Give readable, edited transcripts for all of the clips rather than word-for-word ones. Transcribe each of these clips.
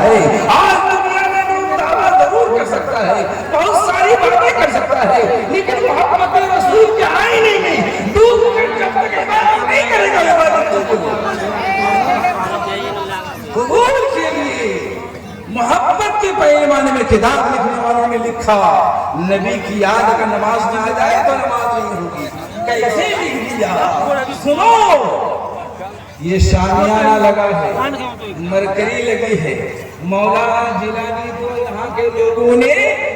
ہے. آج دنیا میں لوگ دعویٰ ضرور کر سکتا ہے, بہت ساری باتیں کر سکتا ہے, لیکن محبت رسول کے آئینے میں ڈوب کر جب تک عبادت نہیں کرے گا, عبادت تو قبول کے لیے محبت کے پیمانے میں کتاب لکھنے والوں نے لکھا, نبی کی یاد اگر نماز میں آ جائے تو نماز نہیں ہوگی. کیسے لکھ دیا سنو, یہ شامیانہ لگا ہے, مرکری لگی ہے, مولانا جیلانی کو یہاں کے لوگوں نے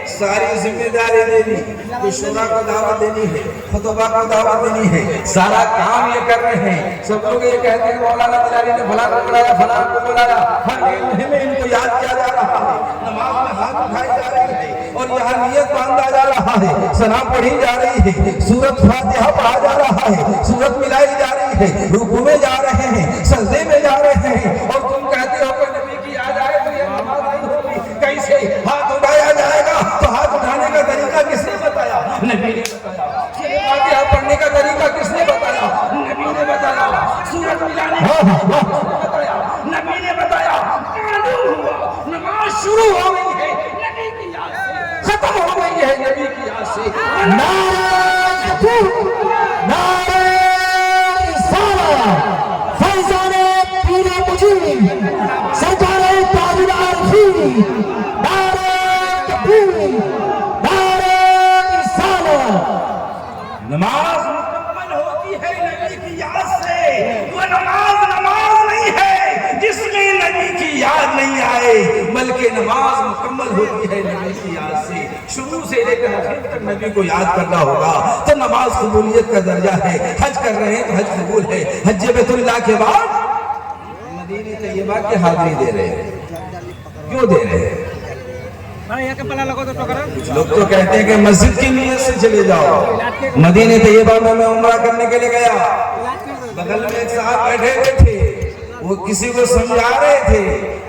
ساری ذمہ داری دے دی, تو شورا کو دعوت دینی ہے, خطبہ کو دعوت دینی ہے, سارا کام یہ کر رہے ہیں. سب لوگ یہ کہتے ہیں مولانا جیلانی نے فلاں کو بلایا, فلاں کو بلایا, ہر مہینے میں ان کو یاد کیا جا رہا ہے, نماز میں ہاتھ اٹھائی جا رہی ہے, اور یہاں نیت باندھا جا رہا ہے, ثنا پڑھی جا رہی ہے, سورت فاتحہ پڑھا جا رہا ہے, سورت ملائی جا رہی ہے, رکوع میں جا رہے ہیں, سجدے میں جا رہے ہیں, اور تم کہتے ہو کہ نبی کی یاد آئے تو یہ نماز نہیں ہوگی. کیسے ہاتھ اٹھایا جائے گا؟ تو ہاتھ اٹھانے کا طریقہ کس نے بتایا؟ نبی نے بتایا. فاتحہ پڑھنے کا طریقہ کس نے بتایا؟ نبی نے بتایا. سورت ملانے کا طریقہ کس نے بتایا؟ نبی نے بتایا. معلوم ہوا نماز شروع ہو گئی ہے نبی کی یاد سے, ختم ہو گئی ہے نبی کی یاد سے. نعرہ تکبیر, نعرہ رسالہ, فیضان پیر مجید, سرکار تاج العارفین, نعرہ تکبیر, نعرہ رسالہ. نماز مکمل ہوتی ہے نبی کی یاد سے. وہ نماز نہیں ہے جس میں نبی کی یاد نہیں آئے, بلکہ نماز مکمل ہوتی ہے نبی کی یاد سے. شروع سے لے کر آخر تک نبی کو یاد کرنا ہوگا تو نماز قبولیت کا درجہ ہے. حج کر رہے ہیں تو حج قبول ہے. حج بیت اللہ کے بعد مدینہ طیبہ کی حاضری دے رہے ہیں. کیوں دے رہے ہیں؟ کچھ لوگ تو کہتے ہیں کہ مسجد کی نیت سے چلے جاؤ. مدینہ طیبہ میں عمرہ کرنے کے لیے گیا, بغل میں ایک صاحب بیٹھے ہوئے تھے, وہ کسی کو سمجھا رہے تھے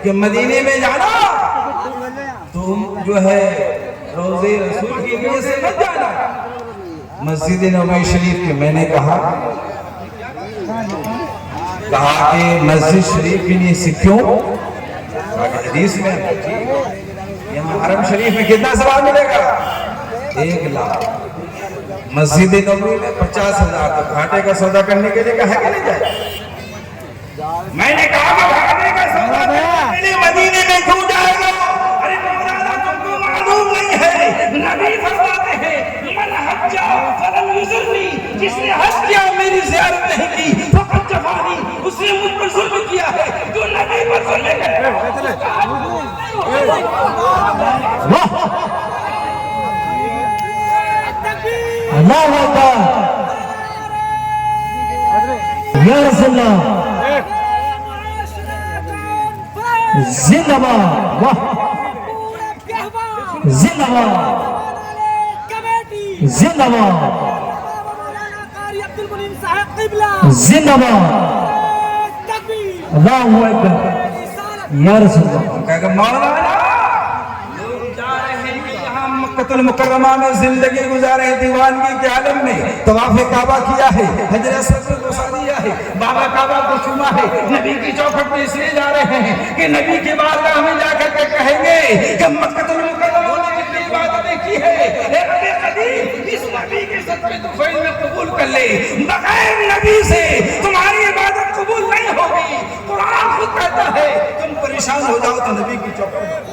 کہ مدینے میں جانا تم جو ہے روضے رسول کی نیت سے مت جانا. مسجد نبوی شریف کے میں نے کہا کہ مسجد شریف کی نیت سے کیوں؟ حدیث میں یہاں حرم شریف میں کتنا ثواب ملے گا؟ 1 لاکھ. مسجد نبوی میں 50,000. تو گھاٹے کا سودا کرنے کے لیے کہا کہ نہیں جائے. میں نے کہا کہ گھاٹے کا سودا کرنے کے لیے مدینے میں کیوں جائے گا؟ ارے مولانا تم کو معلوم نہیں ہے, نبی فرماتے ہیں من حج فلم یزرنی, جس نے حج کیا میری زیارت نہیں کی فقط جفانی, اس نے مجھ پر ظلم کیا ہے. جو نبی پر ظلم کرے اللہ اکبر, یا رسول اللہ, زندہ باد, زندہ باد, زندہ باد, زندہ باد. اللہ اکبر, یا رسول اللہ. کہا کہ مولانا لوگ جا رہے ہیں یہاں مکہ المکرمہ میں زندگی گزارے ہیں, دیوانگی کے عالم میں طواف کعبہ کیا ہے, حجر اسود کو بوسہ دیا ہے, بابا کعبہ کو چوما ہے. نبی کی چوکھٹ میں اس لیے جا رہے ہیں کہ نبی کی بارگاہ میں جا کر کے کہیں گے کہ مکہ المکرمہ نے جتنی عبادتیں کی ہے, اے رب قدیم اس نبی کے صدقے تو فیل میں قبول کر لے. بغیر نبی سے تمہاری عبادت قبول نہیں ہوگی. قرآن خود کہتا ہے تم پریشان ہو جاؤ تو نبی کی چوکھٹ,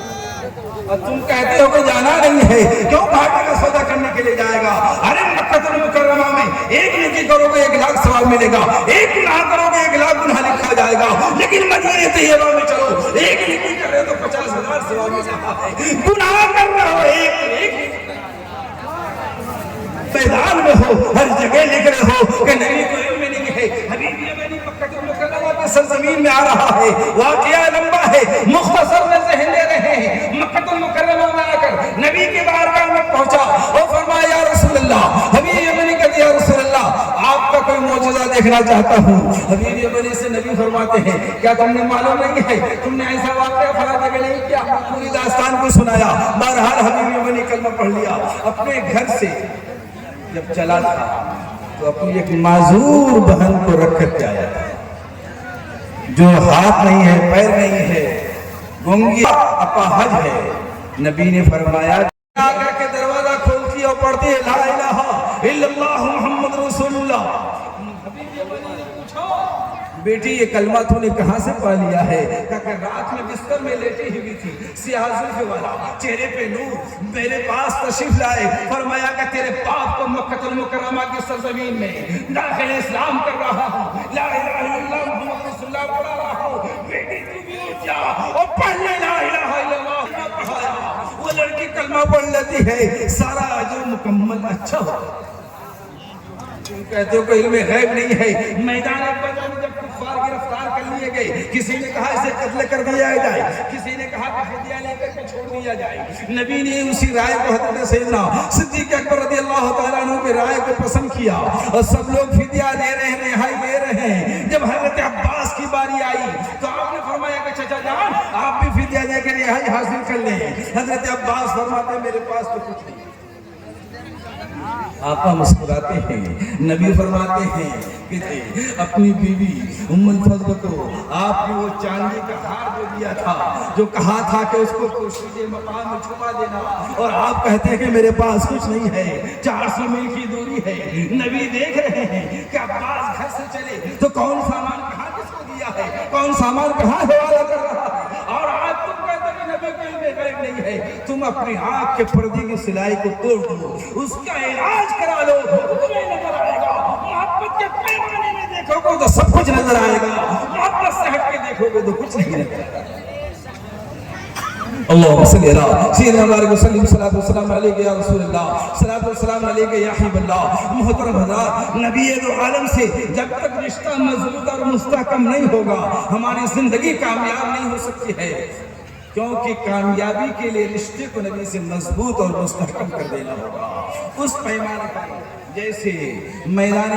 اور تم کہتے ہو کہ جانا نہیں ہے, کیوں گھاٹے کا سودا کرنے کے لیے جائے گا؟ ارے مکہ المکرمہ میں 1 نیکی کرو گے 1 لاکھ ثواب ملے گا, 1 گناہ کرو گے 1 لاکھ گناہ لکھا جائے گا. لیکن مدینہ طیبہ میں چلو 1 نیکی کر رہے تو 50,000 ثواب مل رہا ہے. گناہ کر رہے ہو, ایک میدان میں ہو, ہر جگہ لکھ رہے ہو کہ نبی کو علم نہیں ہے. حبیب یمنی مکہ المکرمہ کی سرزمین میں آ رہا ہے, واقعہ لمبا ہے, مختصر میں ذہن لے رہے ہیں. مکہ المکرمہ میں آ کر نبی کی بارگاہ میں پہنچا اور فرمایا یا رسول اللہ. حبیب یمنی کہتے یا رسول اللہ آپ کا کوئی معجزہ دیکھنا چاہتا ہوں. حبیب یمنی سے نبی فرماتے ہیں کیا تم نے معلوم نہیں ہے, تم نے ایسا واقعہ فلاں جگہ نہیں کیا؟ پوری داستان کو سنایا. بہرحال حبیب یمنی کلمہ پڑھ لیا. اپنے گھر سے جب چلا تھا تو اپنی ایک معذور بہن کو رکھ کر کے آیا تھا, جو ہاتھ نہیں ہے, پیر نہیں ہے, گونگی اپاہج ہے. نبی نے فرمایا آ کر کے دروازہ کھولتی اور پڑھتی ہے لا الہ الا اللہ محمد رسول اللہ. بیٹی یہ کلمہ تو نے کہاں سے پا لیا ہے؟ کہا کہ رات میں بستر میں لیٹی ہوئی تھی, سیاہ زلف والا, چہرے پہ نور, میرے پاس تشریف لائے. فرمایا کہ تیرے باپ کو مکہ المکرمہ کی سرزمین میں داخل اسلام کر رہا ہوں, لا الہ الا اللہ محمد رسول اللہ پڑھا رہا ہوں. بیٹی تو بھی اٹھ جا اور پڑھ لے لا الہ الا اللہ. پڑھایا, وہ لڑکی کلمہ پڑھ لیتی ہے, سارا اجر مکمل اچھا ہوتا. تم کہتے ہو کہ علم غیب نہیں ہے. میدان بدر میں جب کفار گرفتار کر لیے گئے, کسی نے کہا اسے قتل کر دیا جائے, کسی نے کہا کہ فدیہ لے کر کے چھوڑ دیا جائے. نبی نے اسی رائے کو حضرت سیدنا صدیق اکبر رضی اللہ تعالیٰ عنہ کی رائے کو پسند کیا اور سب لوگ فدیہ دے رہے ہیں, رہائی دے رہے ہیں. جب حضرت عباس کی باری آئی تو آپ نے فرمایا کہ چچا جان آپ بھی فدیہ دے کر رہائی حاصل کر لیں. حضرت عباس فرماتے ہیں میرے پاس تو کچھ نہیں. آقا مسکراتے ہیں. نبی فرماتے ہیں کہ اپنی بیوی ام الفضل کو آپ نے وہ چاندی کا ہار جو دیا تھا, جو کہا تھا کہ اس کو پوشیدہ مقام میں چھپا دینا, اور آپ کہتے ہیں کہ میرے پاس کچھ نہیں ہے, 400 میل کی دوری ہے. نبی دیکھ رہے ہیں کہ عباس گھر سے چلے تو کون سامان کہاں کس کو دیا ہے, کون سامان کہاں حوالہ کر رہا ہے, اور آج تم کہتے ہیں کہ نبی کے علم غیب نہیں ہے. تم اپنی آنکھ کے پردے کی سلائی کو توڑ دو, اس کا علاج کرا لو, تمہیں نظر آئے گا. محبت کے پیمانے میں دیکھو گے تو سب کچھ نظر آئے گا, محبت سے ہٹ کے دیکھو گے تو کچھ نہیں نظر آئے گا. اللہم صلی اللہ سیدنا بارک وسلم صلاۃ والسلام علیک یا رسول اللہ, صلاۃ والسلام علیک یا حبیب اللہ. محترم حضرات, نبی دو عالم سے جب تک رشتہ مضبوط اور مستحکم نہیں ہوگا ہماری زندگی کامیاب نہیں ہو سکتی ہے, کیونکہ کامیابی کے لیے رشتے کو نبی سے مضبوط اور مستحکم کر دینا ہوگا. اس پیمانے پر جیسے میدان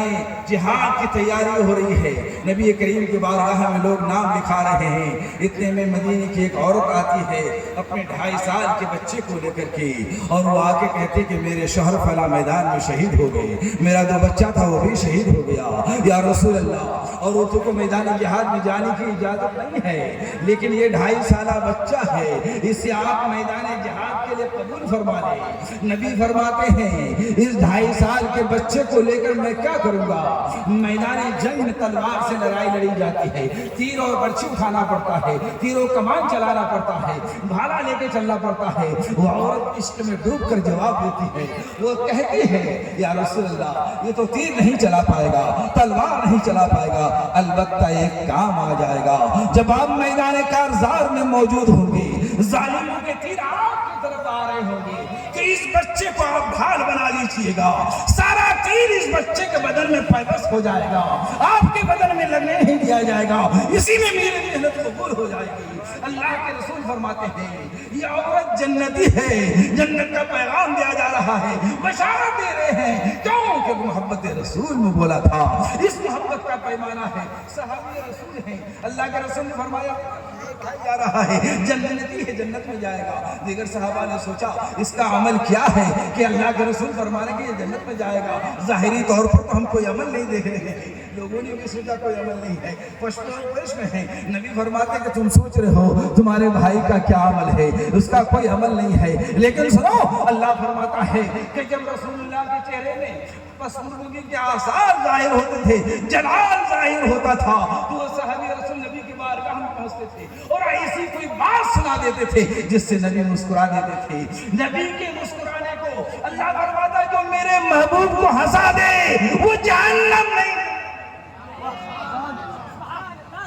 جہاد کی تیاری ہو رہی ہے, نبی کریم کی بارگاہ میں لوگ نام لکھا رہے ہیں. اتنے میں مدینے کی ایک عورت آتی ہے اپنے 2.5 سال کے بچے کو لے کر کے, اور وہ آ کے کہتی کہ میرے شوہر فلاں میدان میں شہید ہو گئے, میرا جو بچہ تھا وہ بھی شہید ہو گیا یا رسول اللہ, اور وہ تو میدان جہاد میں جانے کی اجازت نہیں ہے, لیکن یہ 2.5 سالہ بچہ ہے, اسے آپ میدان جہاد کے لیے قبول فرما لیں. نبی فرماتے ہیں اس 2.5 سال کے بچے کو لے کر میں کیا کروں گا؟ میدان جنگ میں تلوار سے لڑائی لڑی جاتی ہے, تیر اور برچھی اٹھانا پڑتا ہے, تیر و کمان چلانا پڑتا ہے, بھالا لے کے چلنا پڑتا ہے. وہ عورت عشق میں ڈوب کر جواب دیتی ہے, وہ کہتی ہے یا رسول اللہ یہ تو تیر نہیں چلا پائے گا, تلوار نہیں چلا پائے گا, البتہ ایک کام آ جائے گا. جب آپ میدان کارزار میں موجود ہوں گے, ظالموں کے تیر آپ کی طرف آ رہے ہوں گے, تو اس بچے کو آپ ڈھال بنا لیجئے گا, سارا تیر اس بچے کے بدن میں پیوست ہو جائے گا, آپ کے بدن میں لگنے نہیں دیا جائے گا, اسی میں میری محنت قبول ہو جائے گی. اللہ کے رسول فرماتے ہیں یہ عورت جنتی ہے, جنت کا پیغام دیا جا رہا ہے, بشارت دے رہے ہیں, کیوں کہ محبت رسول میں بولا تھا. اس محبت کا پیمانہ ہے, صحابی رسول ہیں, اللہ کے رسول نے فرمایا جا رہا ہے جنتی ہے, جنت میں جائے گا. دیگر صحابہ نے سوچا اس کا عمل کیا ہے کہ اللہ کے رسول فرما رہے کہ یہ جنت میں جائے گا. ظاہری طور پر تو ہم کوئی عمل نہیں دیکھ رہے ہیں, لوگوں نے بھی سوچا کوئی عمل نہیں ہے, پشت میں ہے. نبی فرماتے کہ تم سوچ رہے ہو تمہارے بھائی کا کیا عمل ہے, اس کا کوئی عمل نہیں ہے, لیکن سنو اللہ فرماتا ہے کہ جب رسول اللہ کے چہرے میں پسندگی کے آثار ظاہر ہوتے تھے, جلال ظاہر ہوتا تھا, تو وہ صحابی رسول نبی کی بارگاہ میں پہنچتے تھے اور ایسی کوئی بات سنا دیتے تھے جس سے نبی مسکرا دیتے تھے. نبی کے مسکرانے کو اللہ فرماتا ہے جو میرے محبوب کو ہنسا دے وہ جہنم نہیں.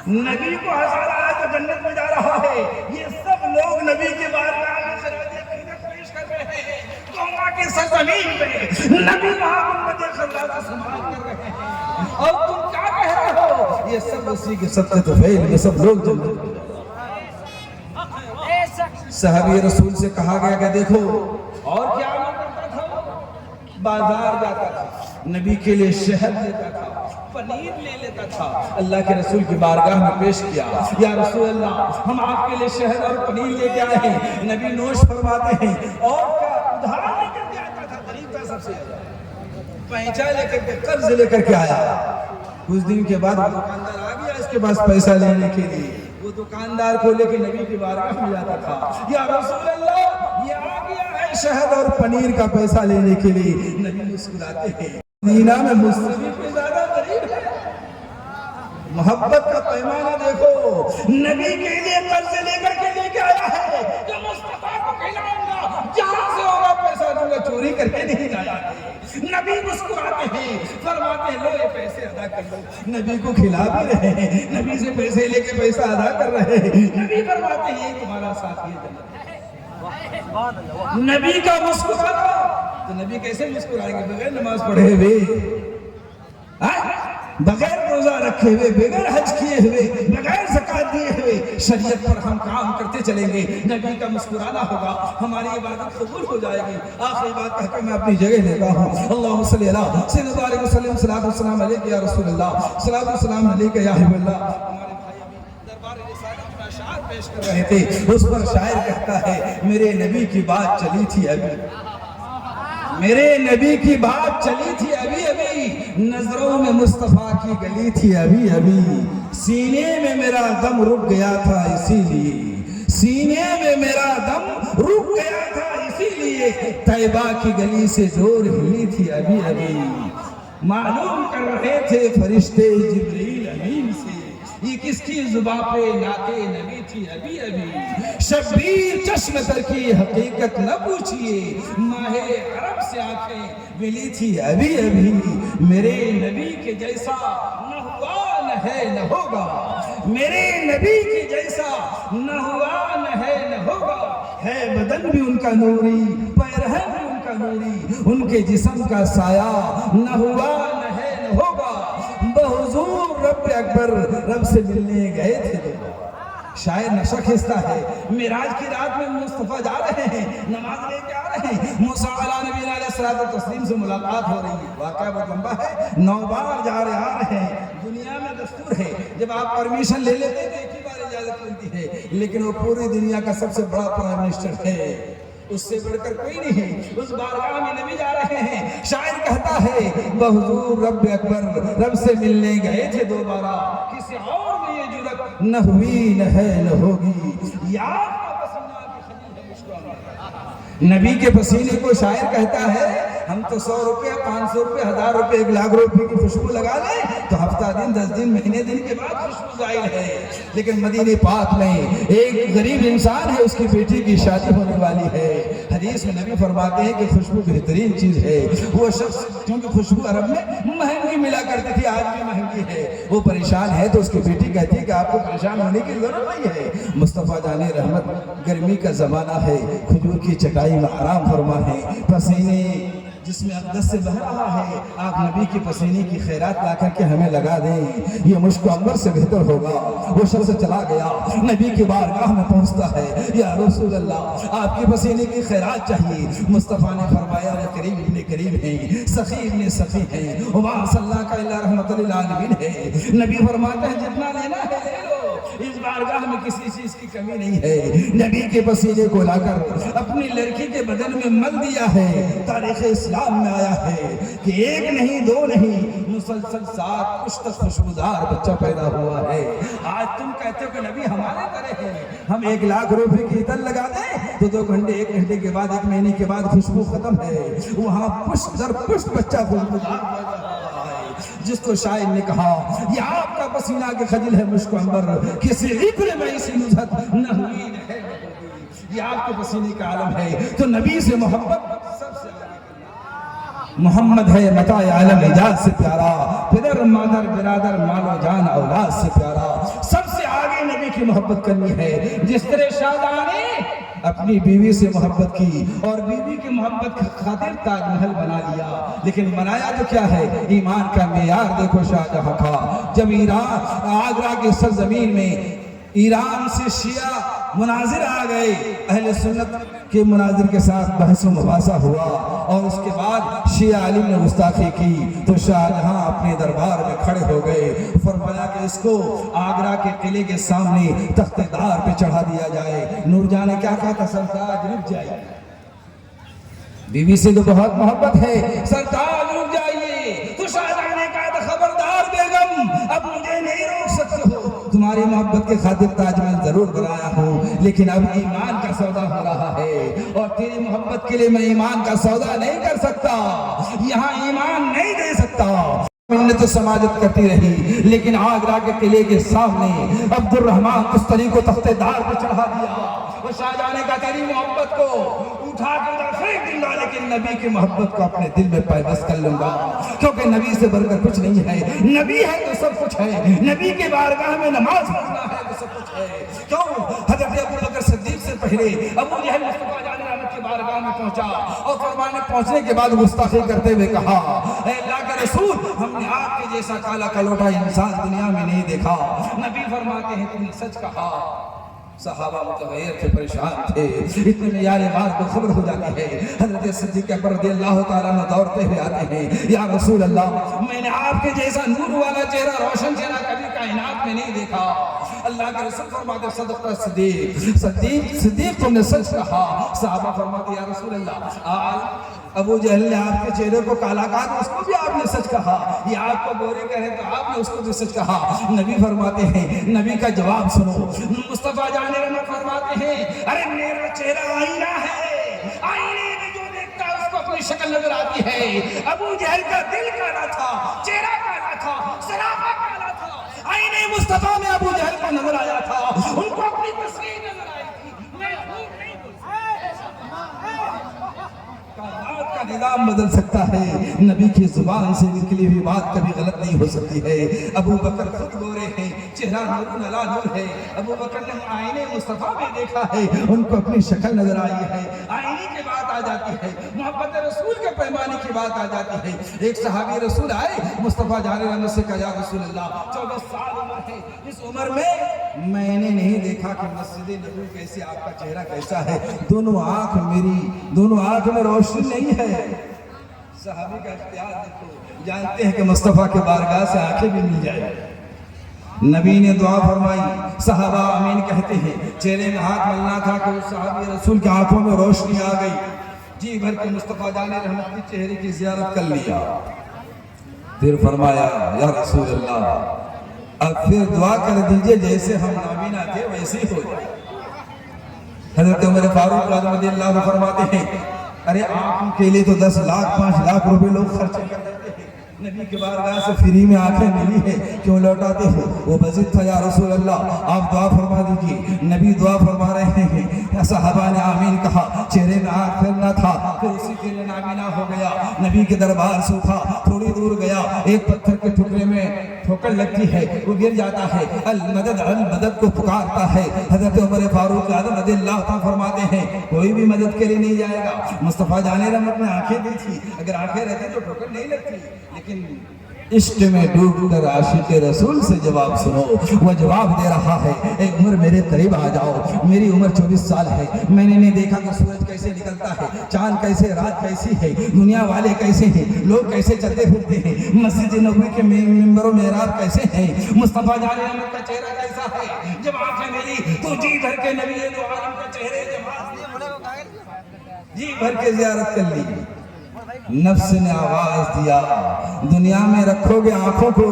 نبی کو ہنسا رہا ہے تو جنت میں جا رہا ہے. یہ سب لوگ نبی کے بارگاہ میں خراج عقیدت پیش کر رہے ہیں, توبہ کی سرزمین پہ نبی محمد صلی اللہ علیہ وسلم کر رہے ہیں, اور تم کیا کہہ رہے ہو؟ یہ سب اسی کے صدقے تو فیل, یہ سب لوگ جنت میں. صحابی رسول سے کہا گیا کہ دیکھو اور کیا عمل کرتا تھا, بازار جاتا تھا, نبی کے لیے شہد لیتا تھا, پنیر لے لیتا تھا. اللہ کے رسول کی بارگاہ میں پیش کیا, یا رسول اللہ ہم آپ کے لیے شہد اور پنیر لے کے آئے ہیں. نبی نوش فرماتے ہیں اور کیا ادھار لے کر کے آتا تھا, غریب تھا سب سے, پیسہ لے کر کے قرض لے کر کے آیا. کچھ دن کے بعد وہ دکاندار آ گیا اس کے پاس پیسہ لینے کے لیے, وہ دکاندار کو لے کے نبی کی بارگاہ میں جاتا تھا، یا رسول اللہ یہ آ گیا ہے شہد اور پنیر کا پیسہ لینے کے لیے۔ نبی مسکراتے ہیں، مدینہ میں مصطفی پہ زیادہ قریب ہے۔ محبت کا پیمانہ دیکھو، نبی کے لیے قرض لے کر کے لے کے آیا ہے کہ مصطفیٰ کو کھلاؤں گا، جہاں سے ہوگا پیسہ دوں گا، چوری کر کے نہیں لایا ہے۔ نبی مسکراتے ہیں، فرماتے ہیں لو یہ پیسے ادا کر لو۔ نبی کو کھلا بھی رہے ہیں، نبی سے پیسے لے کے پیسہ ادا کر رہے ہیں۔ نبی فرماتے ہیں یہ تمہارا ساتھی ہے جنت۔ نبی کا مسکرانا، تو نبی کیسے مسکرائیں گے بغیر نماز پڑھے ہوئے، بغیر روزہ رکھے ہوئے، بغیر حج کیے ہوئے، بغیر زکات دیے ہوئے، شریعت پر ہم کام کرتے چلیں گے۔ نبی کا مسکرانا ہوگا، ہماری عبادت قبول ہو جائے گی۔ آخری بات کہہ کے میں اپنی جگہ لیتا ہوں۔ اللہم صلی اللہ سیدنا علیہ وسلم، صلاۃ والسلام علیک یا رسول اللہ، صلاۃ والسلام علیک یا حبیب اللہ۔ ہمارے بھائی ابھی دربار رسالت میں اشعار پیش کر رہے تھے، اس پر شاعر کہتا ہے میرے نبی کی بات چلی تھی ابھی، میرے نبی کی بات چلی تھی ابھی ابھی، نظروں میں مصطفیٰ کی گلی تھی ابھی ابھی، سینے میں میرا دم رک گیا تھا اسی لیے، سینے میں میرا دم رک گیا تھا اسی لیے، طیبہ کی گلی سے زور ہلی تھی ابھی ابھی، معلوم کر رہے تھے فرشتے جبریل امین سے یہ کس کی زباں پہ نعت نبی تھی ابھی ابھی، شبیر چشم تر کی حقیقت نہ پوچھئے، ماہ عرب سے آنکھیں ملی تھی ابھی ابھی، میرے نبی کے جیسا نہ ہوا نہ ہے نہ ہوگا، میرے نبی کے جیسا نہ ہوا نہ ہے نہ ہوگا، ہے بدن بھی ان کا نوری، پیرہن بھی ان کا نوری، ان کے جسم کا سایہ نہ ہوا نہ ہے نہ ہوگا، بحضور رب اکبر رب سے ملنے گئے تھے۔ شاعر نقشہ کھینچتا ہے، معراج کی رات میں مصطفیٰ جا رہے ہیں، نماز لے کے آ رہے ہیں، موسیٰ علیہ نبی علیہ الصلوۃ والتسلیم سے ملاقات ہو رہی ہے، واقعہ بہت لمبا ہے، 9 بار جا رہے آ رہے ہیں۔ دنیا میں دستور ہے جب آپ پرمیشن لے لیتے ہیں تو ایک ہی بار اجازت ملتی ہے، لیکن وہ پوری دنیا کا سب سے بڑا پرائم منسٹر ہے، اس سے بڑھ کر کوئی نہیں، اس بارگاہ میں نبی جا رہے ہیں۔ شاعر کہتا ہے بحضور رب اکبر رب سے ملنے گئے تھے دوبارہ، کسی اور میں یہ جرت نہ ہوئی نہ ہے نہ ہوگی، یاد کا پسینہ کی خلیل ہے مشکل۔ نبی کے پسینے کو شاعر کہتا ہے ہم تو 100 روپے 500 روپے 1000 روپے 1 لاکھ روپے کی خوشبو لگا لیں تو ہفتہ دن 10 دن مہینے دن کے بعد خوشبو ظاہر ہے، لیکن مدینے پاک میں ایک غریب انسان ہے، اس کی بیٹی کی شادی ہونے والی ہے، حدیث میں نبی فرماتے ہیں کہ خوشبو بہترین چیز ہے، وہ شخص کیونکہ خوشبو عرب میں مہنگی ملا کرتی تھی، آج بھی مہنگی ہے، وہ پریشان ہے تو اس کی بیٹی کہتی ہے کہ آپ کو پریشان ہونے کی ضرورت نہیں ہے، مصطفیٰ جان رحمت گرمی کا زمانہ ہے، کھجور کی چٹائی میں آرام فرما ہے، پسینے جس میں اقدس سے بہ رہا ہے، آپ نبی کی پسینے کی خیرات لا کر کے ہمیں لگا دیں، یہ مشک و عنبر سے بہتر ہوگا۔ وہ شخص چلا گیا، نبی کی بارگاہ میں پہنچتا ہے، یا رسول اللہ آپ کی پسینے کی خیرات چاہیے۔ مصطفیٰ نے فرمایا وہ کریم ابن کریم ہیں، سخی ابن سخی ہیں، وما صلی اللہ کا اللہ رحمت للعالمین ہے۔ نبی فرماتا ہے جتنا لینا ہے لے لو، اس بارگاہ میں کسی چیز کی کمی نہیں ہے۔ نبی کے پسینے کو لا کر اپنی لڑکی کے بدن میں مل دیا ہے۔ تاریخ اسلام میں آیا ہے کہ 1 نہیں 2 نہیں مسلسل 7 کچھ تک خوشبودار بچہ پیدا ہوا ہے۔ آج تم کہتے ہو کہ نبی ہمارے طرح ہے، ہم 1 لاکھ روپے کی عطر لگا دیں تو 2 گھنٹے 1 گھنٹے کے بعد 1 مہینے کے بعد خوشبو ختم ہے، وہاں پشت در پشت بچہ خوشبودار پیدا ہوا ہے۔ جس کو شاعر نے کہا یہ آپ کا پسینہ کے خجل ہے مشک و عنبر، کسی عطر میں ایسی نزہت نہ ہوئی نہ ہے نہ ہوگی، یہ آپ کے پسینے کا عالم ہے۔ تو نبی سے محبت سب سے محمد ہے متاع عالم ایجاد سے پیارا، پدر مادر برادر مال و جان اولاد سے پیارا، سب سے آگے نبی کی محبت کرنی ہے۔ جس طرح شاہجہاں نے اپنی بیوی سے محبت کی اور بیوی کی محبت کی خاطر تاج محل بنا لیا، لیکن بنایا تو کیا ہے؟ ایمان کا معیار دیکھو شاہجہاں کا۔ جب ایران آگرہ کی سرزمین میں ایران سے شیعہ مناظر آ گئے، اہل سنت کے مناظر کے ساتھ بحث و مباحثہ ہوا اور اس کے بعد شیعہ عالم نے گستاخی کی تو شاہجہاں اپنے دربار میں کھڑے ہو گئے، فرمایا کہ اس کو آگرہ کے قلعے کے سامنے تخت دار پہ چڑھا دیا جائے۔ نور جہاں نے کیا کہا تھا؟ سرتاج رک جائیے، بیوی سے تو بہت محبت ہے، سرتاج رک جائیے۔ تو شاہجہاں نے کہا تھا خبردار بیگم اب مجھے نہیں روک سکتے ہو، تمہاری محبت کے خاطر تاج محل ضرور بنایا ہوں، لیکن اب ایمان کا سودا ہو رہا ہے اور تیری محبت کے لیے میں ایمان کا سودا نہیں کر سکتا، یہاں ایمان نہیں دے سکتا۔ ہم نے تو سماجت کرتی رہی، لیکن آگرہ کے قلعے کے سامنے عبد الرحمن تستری کو تخت دار پہ چڑھا دیا۔ وہ شاہجہاں نے کہا تیری محبت کو اٹھا کے ادھر پھینک دوں گا، لیکن نبی کی محبت کو اپنے دل میں پیوست کر لوں گا، کیونکہ نبی سے بڑھ کر کچھ نہیں ہے، نبی ہے تو سب کچھ ہے، نبی کے بارگاہ میں نماز پڑھنا ہے تو سب کچھ ہے۔ کیوں؟ حضرت ابو بکر صدیق سے پہلے ابو جہل مصطفیٰ جان رحمت کی بارگاہ میں پہنچا اور فرمانے پہنچنے کے بعد گستاخی کرتے ہوئے کہا، اے اللہ کے رسول، ہم نے آپ کے جیسا کالا کلوٹا انسان دنیا میں نہیں دیکھا۔ نبی فرماتے ہیں تم نے سچ کہا۔ صحابہ متغیر تھے، پریشان تھے، اتنے میں یار غار کو خبر ہو جاتی ہے۔ حضرت صدیق اکبر رضی اللہ تعالیٰ عنہ دوڑتے ہوئے آتے ہیں، یا رسول اللہ، میں نے آپ کے جیسا نور والا چہرہ، روشن چہرہ کبھی کائنات میں نہیں دیکھا۔ اللہ کے رسول فرماتے صدقت صدیق تم نے سچ کہا۔ صحابہ فرماتے یا رسول اللہ، ابو جہل نے آپ کے چہرے کو کالا کہا، اس کو بھی آپ نے سچ کہا، یہ آپ کو گورے کہے تو آپ نے اس کو بھی سچ کہا۔ نبی فرماتے ہیں، نبی کا جواب سنو۔ مصطفیٰ جان رحمت فرماتے ہیں، ارے میرا چہرہ آئینہ ہے، آئینے میں جو دیکھتا ہے اس کو اپنی شکل نظر آتی ہے۔ ابو جہل کا دل کالا تھا، چہرہ کالا تھا، سراپا کالا تھا، آئینے مصطفیٰ میں ابو جہل کو نظر آیا تھا، ان کو اپنی تصویر نظر آئی تھی۔ میں ہوں نہیں کائنات کا نظام بدل سکتا ہے، نبی کی زبان سے نکلی ہوئی بات کبھی غلط نہیں ہو سکتی ہے۔ ابو بکر خود گورے ہیں، چہرہ نور علی نور ہے۔ ابو بکر نے آئینے مصطفیٰ میں دیکھا ہے، ان کو اپنی شکل نظر آئی ہے، آئینے کی بات آ جاتی ہے، محبت رسول کے پیمانے کی بات آ جاتی ہے۔ ایک صحابی رسول آئے، مصطفیٰ جان رحمت سے کہا، یا رسول اللہ، 14 سال عمر ہے، اس عمر میں نے نہیں دیکھا کہ مسجد نبوی کیسے، آپ کا چہرہ کیسا ہے، دونوں آنکھ میں روشنی نہیں ہے۔ صحابی کا اختیار دیکھو، جانتے ہیں کہ مصطفیٰ کے بارگاہ سے آنکھیں بھی مل جائے۔ نبی نے دعا فرمائی، صحابہ آمین کہتے ہیں، چہرے میں ہاتھ ملنا تھا کہ اس صحابی رسول کی آنکھوں میں روشنی آ گئی، جی بھر کے مصطفیٰ جان رحمت کی چہرے کی زیارت کر لیا۔ پھر فرمایا، یا رسول اللہ، اب پھر دعا کر دیجئے جیسے ہم نابینا تھے ویسے ہی ہو جائے۔ حضرت عمر فاروق رضی اللہ عنہ فرماتے ہیں، ارے آنکھوں کے لیے تو 10 لاکھ 5 لاکھ روپے لوگ خرچ کر دیتے ہیں، نبی کے بارگاہ سے فری میں آنکھیں ملی ہے، کیوں لوٹاتے ہو؟ وہ بزد تھا، یا رسول اللہ آپ دعا فرما دیجئے۔ نبی دعا فرما رہے ہیں، صحابہ نے آمین کہا، چہرے میں آنکھ پھرنا تھا، پھر اسی کے لیے نابینا ہو گیا۔ نبی کے دربار سے اٹھا، تھوڑی دور گیا، ایک پتھر کے ٹکڑے میں ٹھوکر لگتی ہے، وہ گر جاتا ہے، المدد المدد کو پکارتا ہے۔ حضرت عمر فاروق اعظم رضی اللہ عنہ فرماتے ہیں، کوئی بھی مدد کے لیے نہیں جائے گا۔ مصطفیٰ جان رحمت نے آنکھیں دی تھی، اگر آنکھیں رہتی تو ٹھوکر نہیں لگتی، لیکن عشق میں ڈوب کر عاشق رسول سے جواب سنو۔ وہ جواب دے رہا ہے، اے عمر میرے قریب آ جاؤ، میری عمر 24 سال ہے، میں نے نہیں دیکھا کہ سورج کیسے نکلتا ہے، چاند کیسے، رات کیسی ہے، دنیا والے کیسے ہیں، لوگ کیسے چلتے پھرتے ہیں، مسجد نبوی کے ممبر و محراب کیسے ہیں، مصطفیٰ جان رحمت کا چہرہ کیسا ہے۔ جب آنکھیں میری تو جی بھر کے نبی دو عالم کا چہرے جی بھر کے زیارت کر لی۔ نفس نے آواز دیا، دنیا میں رکھو گے آنکھوں کو،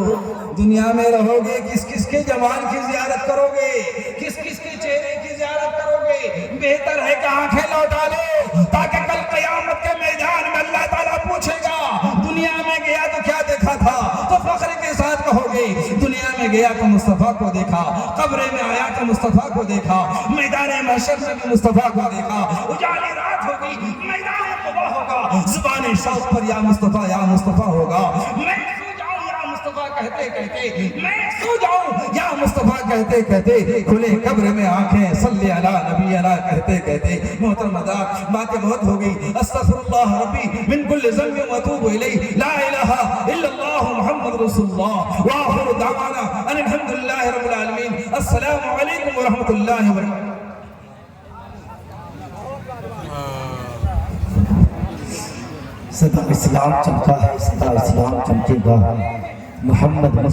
دنیا میں رہو گے، کس کس کے جوان کی زیارت کرو گے، کس کس کے چہرے کی زیارت کرو گے؟ بہتر ہے کہ آنکھیں لوٹا لو، تاکہ کل قیامت کے میدان میں اللہ تعالیٰ پوچھے گا، دنیا میں گیا تو کیا دیکھا تھا؟ تو فخر کے ساتھ کہو گے، دنیا میں گیا تو مصطفیٰ کو دیکھا، قبر میں آیا تو مصطفیٰ کو دیکھا، میدان محشر میں بھی مصطفیٰ کو دیکھا، اجالی رات ہوگی، میدان قبا ہوگا، زبان شوق پر یا مصطفیٰ ہوگا۔ میں سو جاؤں یا مصطفیٰ کہتے کہتے، میں سو جاؤں یا مصطفیٰ کہتے کہتے، کھلے قبر میں آنکھیں صلی علی نبی علی کہتے کہتے۔ محترم حضرات، باتیں بہت ہو گئی، استغفر اللہ ربی من کل ذنب واتوب الیہ، لا الہ الا اللہ محمد رسول اللہ، وآخر دعوانا ان الحمد للہ رب العالمین۔ السلام علیکم ورحمۃ اللہ وبرکاتہ۔ صدا اسلام چمکا ہے، صدا اسلام چمکے گا، محمد مصطفیٰ